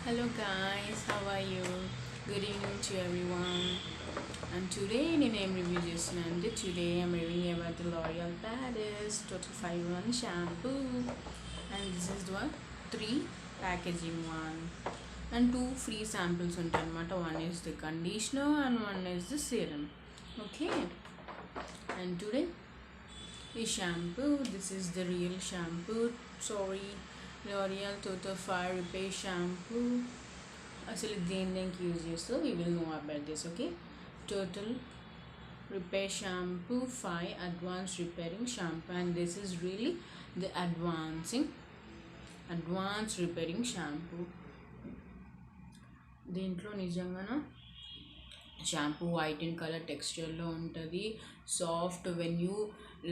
Hello guys, how are you? Good evening to everyone. And today in name review చేస్తున్నాను. Today I'm reviewing about the L'Oreal Paris Total 5-in-1 shampoo. And this is the 3 packaging one. And 2 free samples ఉంటాయి అన్నమాట. One is the conditioner and one is the serum. Okay. And today is shampoo. This is the real shampoo. Sorry. L'Oreal Total Fire Repair Shampoo. Actually, దేనికి use చేస్తూ we will know about this. Okay, Total Repair Shampoo 5 Advanced Repairing Shampoo, and this is really the advanced repairing shampoo. దీంట్లో నిజంగా shampoo white in colour టెక్స్చర్లో ఉంటుంది. Soft వెన్యూ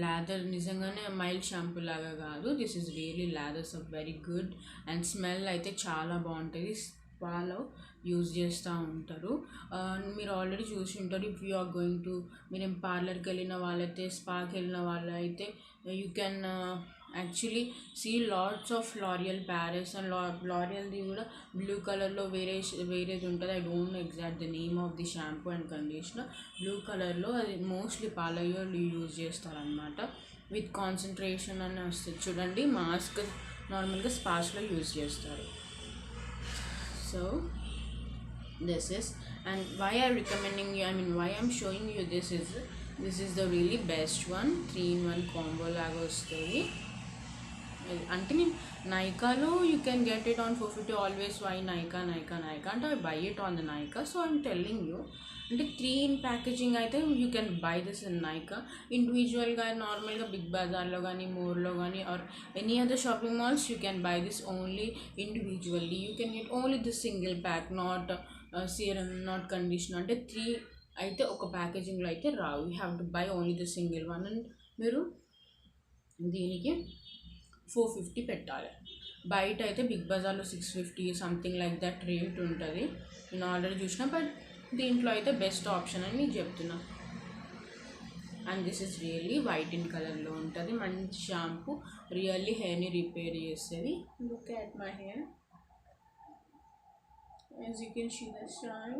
lather నిజంగానే mild shampoo లాగా కాదు. This is really lathers are very good and smell అయితే చాలా బాగుంటుంది. స్పాలో యూజ్ చేస్తూ ఉంటారు. మీరు ఆల్రెడీ చూసి ఉంటారు. If you are going to మీరు పార్లర్కి వెళ్ళిన వాళ్ళైతే స్పాకి వెళ్ళిన వాళ్ళైతే you can actually see lots of L'Oreal Paris and L'Orealది కూడా బ్లూ కలర్లో వేరేది ఉంటుంది. I don't know exact the name of the shampoo and conditioner. Blue కలర్లో అది మోస్ట్లీ పాలయోలు యూజ్ చేస్తారనమాట. విత్ కాన్సన్ట్రేషన్ అని వస్తుంది చూడండి. మాస్క్ నార్మల్గా స్పాస్లో యూజ్ చేస్తారు. So this is, and why I recommending you, why I'm showing you this is the really best one. 3-in-1 combo లాగా వస్తుంది. అంటే నేను నైకాలో you can get it on 450 always. Why Nykaa అంటే I buy it on the Nykaa. So I'm telling you, అంటే 3 in packaging అయితే you can buy this in Nykaa. ఇండివిజువల్గా నార్మల్గా బిగ్ బజార్లో కానీ మోర్లో కానీ or any other shopping malls you can buy this only individually. You can get only this single pack, not serum, not conditioner. అంటే 3 అయితే ఒక ప్యాకేజింగ్లో అయితే రావు. You have to buy only the single one. And మీరు దీనికి 450 పెట్టాలి. బయట అయితే బిగ్ బజార్లో 650 సంథింగ్ లైక్ దట్ రేట్ ఉంటుంది. నేను ఆల్రెడీ చూసిన, బట్ దీంట్లో అయితే బెస్ట్ ఆప్షన్ అని మీకు చెప్తున్నా. And this is really white in కలర్లో ఉంటుంది. మంచి షాంపూ, రియల్లీ హెయిర్ని రిపేర్ చేస్తుంది. Look at my hair, as you can see the shine.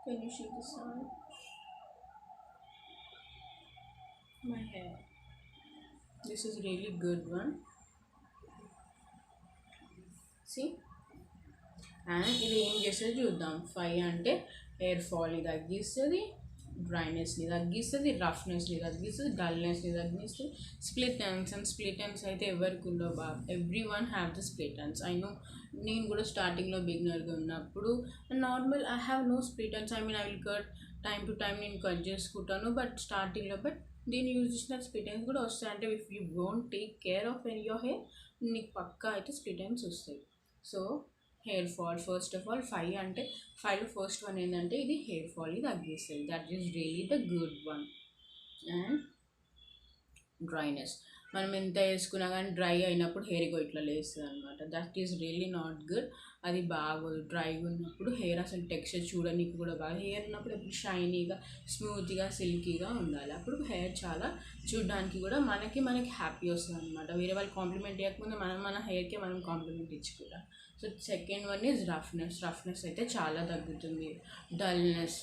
Can you see the shine? My hair. This is really good one. See? And ఇది ఏం చేస్తుంది చూద్దాం. 5 అంటే హెయిర్ ఫాల్ని తగ్గిస్తుంది, డ్రైనెస్ని తగ్గిస్తుంది, రఫ్నెస్ని తగ్గిస్తుంది, డల్నెస్ని తగ్గిస్తుంది. స్ప్లిట్ ఎండ్స్ అయితే ఎవరికి ఉండవు బాగా. Every one have the split ends. I know, నేను కూడా స్టార్టింగ్లో బిగినర్గా ఉన్నప్పుడు normal I have no split ends. I will cut time to time, నేను కట్ చేసుకుంటాను. బట్ స్టార్టింగ్లో దీన్ని యూజ్ చేసిన స్ప్లిట్ ఎండ్స్ కూడా వస్తాయి. అంటే if you don't take care of your hair, నీకు పక్కా అయితే స్ప్లిట్ ఎండ్స్ వస్తాయి. So hair fall, first of all 5 అంటే 5 ఫస్ట్ వన్ ఏంటంటే ఇది హెయిర్ ఫాల్ని తగ్గిస్తుంది. That is really the good one. And dryness, మనం ఎంత వేసుకున్నా కానీ డ్రై అయినప్పుడు హెయిర్ ఇట్లా లేస్తుంది అనమాట. That is really not good. అది బాగోదు. డ్రైగా ఉన్నప్పుడు హెయిర్ అసలు టెక్స్చర్ చూడడానికి కూడా బాగా. హెయిర్ ఉన్నప్పుడు ఎప్పుడు షైనీగా, స్మూత్గా, సిల్కీగా ఉండాలి. అప్పుడు హెయిర్ చాలా చూడడానికి కూడా మనకి హ్యాపీ వస్తుంది అనమాట. వేరే వాళ్ళు కాంప్లిమెంట్ ఇవ్వకముందు మన హెయిర్కే మనం కాంప్లిమెంట్ ఇచ్చుకుంటాం. So second one is roughness అయితే చాలా తగ్గుతుంది. డల్నెస్,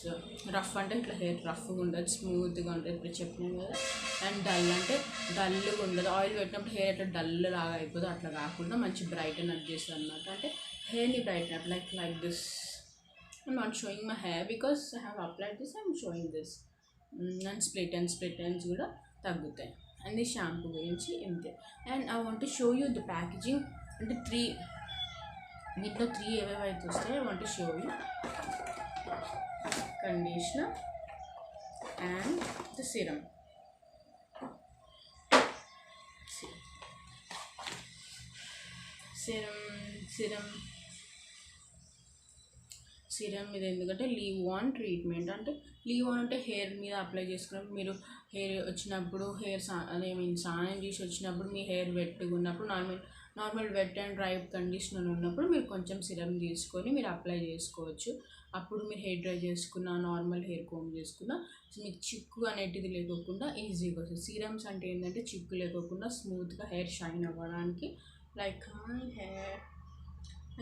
రఫ్ అంటే ఇట్లా హెయిర్ రఫ్గా ఉండదు, స్మూత్గా ఉంటుంది, ఇప్పుడు చెప్పినాను కదా. అండ్ డల్ అంటే డల్గా ఉండదు. ఆయిల్ పెట్టినప్పుడు హెయిర్ అట్లా డల్ లాగా అయిపోతుంది. అట్లా కాకుండా మంచి బ్రైటన్ అప్ చేస్తుంది అనమాట. అంటే హెయిర్ని brighten up like this. I'm not showing my hair because I have applied this, I'm showing this. And split ends కూడా తగ్గుతాయి. అండ్ ఈ షాంపూ గురించి ఇంతే. And I want to show you the packaging. అంటే 3 దీంట్లో 3 ఏవేవైతే వస్తాయో I want to show you. Conditioner and the serum. Serum ఇది ఎందుకంటే లీవ్ ఆన్ ట్రీట్మెంట్. అంటే లీవ్ ఆన్ అంటే హెయిర్ మీద అప్లై చేసుకున్నప్పుడు, మీరు హెయిర్ వచ్చినప్పుడు స్నానం చేసి వచ్చినప్పుడు మీ హెయిర్ వెట్గా ఉన్నప్పుడు, normal wet and dry conditioner ఉన్నప్పుడు మీరు కొంచెం సిరమ్ తీసుకొని మీరు అప్లై చేసుకోవచ్చు. అప్పుడు మీరు హెయిర్ డ్రై చేసుకున్న, నార్మల్ హెయిర్ కోమ్ చేసుకున్న మీకు చిక్కు అనేటిది లేకోకుండా ఈజీగా వస్తుంది. సీరమ్స్ అంటే ఏంటంటే చిక్కు లేకోకుండా స్మూత్గా హెయిర్ షైన్ అవ్వడానికి. లైక్ మై హెయిర్,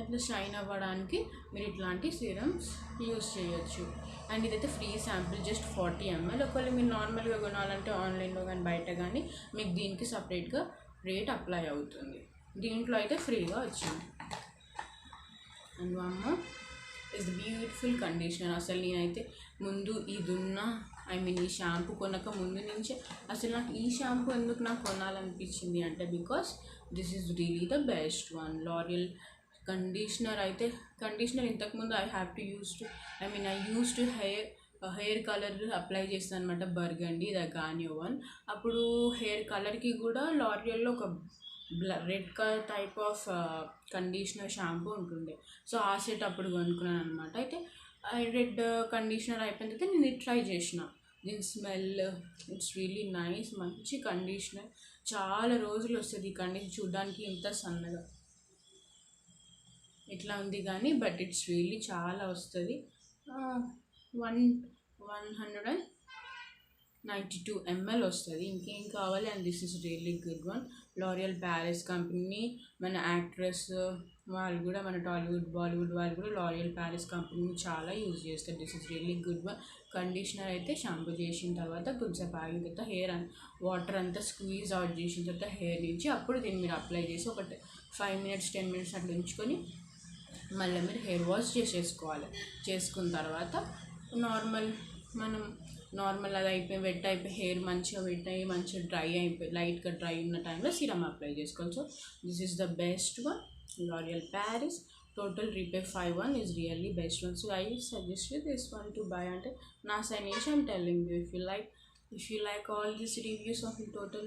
అట్లా షైన్ అవ్వడానికి మీరు ఇట్లాంటి సీరమ్స్ యూస్ చేయొచ్చు. అండ్ ఇదైతే ఫ్రీ శాంపుల్, జస్ట్ 40 ml. ఒకవేళ మీరు నార్మల్గా కొనాలంటే ఆన్లైన్లో కానీ బయట కానీ మీకు దీనికి సపరేట్గా రేట్ అప్లై అవుతుంది. దీంట్లో అయితే ఫ్రీగా వచ్చింది. అండ్ అమ్మ ఇస్ బ్యూటిఫుల్ కండిషనర్. అసలు నేనైతే ముందు ఇది ఉన్న ఈ షాంపూ కొనక ముందు నుంచే అసలు నాకు ఈ షాంపూ ఎందుకు నాకు కొనాలనిపించింది అంటే because this is really the best one. L'Oreal conditioner ఇంతకుముందు I use to hair colour apply చేస్తాను అనమాట, బర్గండి ద గానియో వన్. అప్పుడు హెయిర్ కలర్కి కూడా లారియల్లో ఒక red colour type of conditioner shampoo ఉంటుండే. సో ఆ సెట్ అప్పుడు కొనుక్కున్నాను అనమాట. అయితే రెడ్ కండిషనర్ అయిపోయిన తర్వాత నేను ఇది ట్రై చేసిన. దీని స్మెల్ ఇట్స్ రియలీ నైస్. మంచి కండిషనర్, చాలా రోజులు వస్తుంది ఈ కండిషనర్. చూడడానికి ఇంత సన్నగా ఇట్లా ఉంది కానీ బట్ ఇట్స్ రియలీ చాలా వస్తుంది. 192 ml వస్తుంది. ఇంకేం కావాలి. And this is really good one. L'Oréal Paris company, మన యాక్ట్రెస్ వాళ్ళు కూడా, మన టాలీవుడ్ బాలీవుడ్ వాళ్ళు కూడా లారియల్ ప్యారిస్ కంపెనీని చాలా యూజ్ చేస్తారు. This is really good one. Conditioner అయితే షాంపూ చేసిన తర్వాత కొంచెంసేపు ఆగిన తర్వాత హెయిర్ వాటర్ అంతా స్క్వీజ్ అవుట్ చేసిన తర్వాత హెయిర్ నుంచి అప్పుడు దీన్ని మీరు అప్లై చేసి ఒక 5 minutes 10 minutes అట్లా ఉంచుకొని మళ్ళీ మీరు హెయిర్ వాష్ చేసుకున్న తర్వాత నార్మల్ అది వెట్ అయిపోయి హెయిర్ మంచిగా మంచిగా లైట్గా డ్రై ఉన్న టైంలో సీరమ్ అప్లై చేసుకోవాలి. So this is the best one. L'Oréal Paris total repair 5 is really best one. So I suggest you this one to buy. అంటే నా సైడ్ నుంచి I'm telling you, if you like all these reviews of total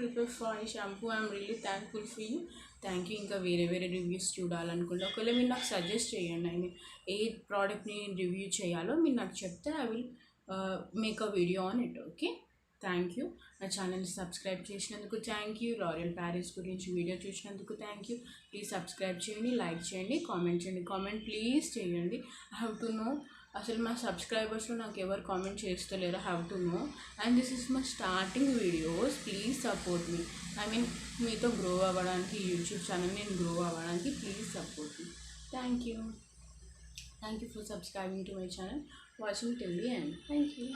Repair 5 shampoo, I'm really thankful for you. Thank you. ఇంకా వేరే reviews చూడాలనుకుంటే ఒకవేళ మీరు నాకు suggest చేయండి. ఏ ప్రోడక్ట్ని రివ్యూ చేయాలో మీరు నాకు చెప్తే I will make a video on it. Okay, thank you. నా ఛానల్ని సబ్స్క్రైబ్ చేసినందుకు థ్యాంక్ యూ. లారియల్ ప్యారిస్ గురించి వీడియో చూసినందుకు థ్యాంక్ యూ. ప్లీజ్ సబ్స్క్రైబ్ చేయండి, లైక్ చేయండి, కామెంట్ చేయండి. కామెంట్ ప్లీజ్ చేయండి. ఐ హ్యావ్ టు నో అసలు మా సబ్స్క్రైబర్స్లో నాకు ఎవరు కామెంట్ చేస్తలేరు. Have to know. And this is my starting videos. Please support me. మీతో గ్రో అవ్వడానికి, యూట్యూబ్ ఛానల్ నేను గ్రో అవ్వడానికి please support me. Thank you for subscribing to my channel, watching till the end. Thank you.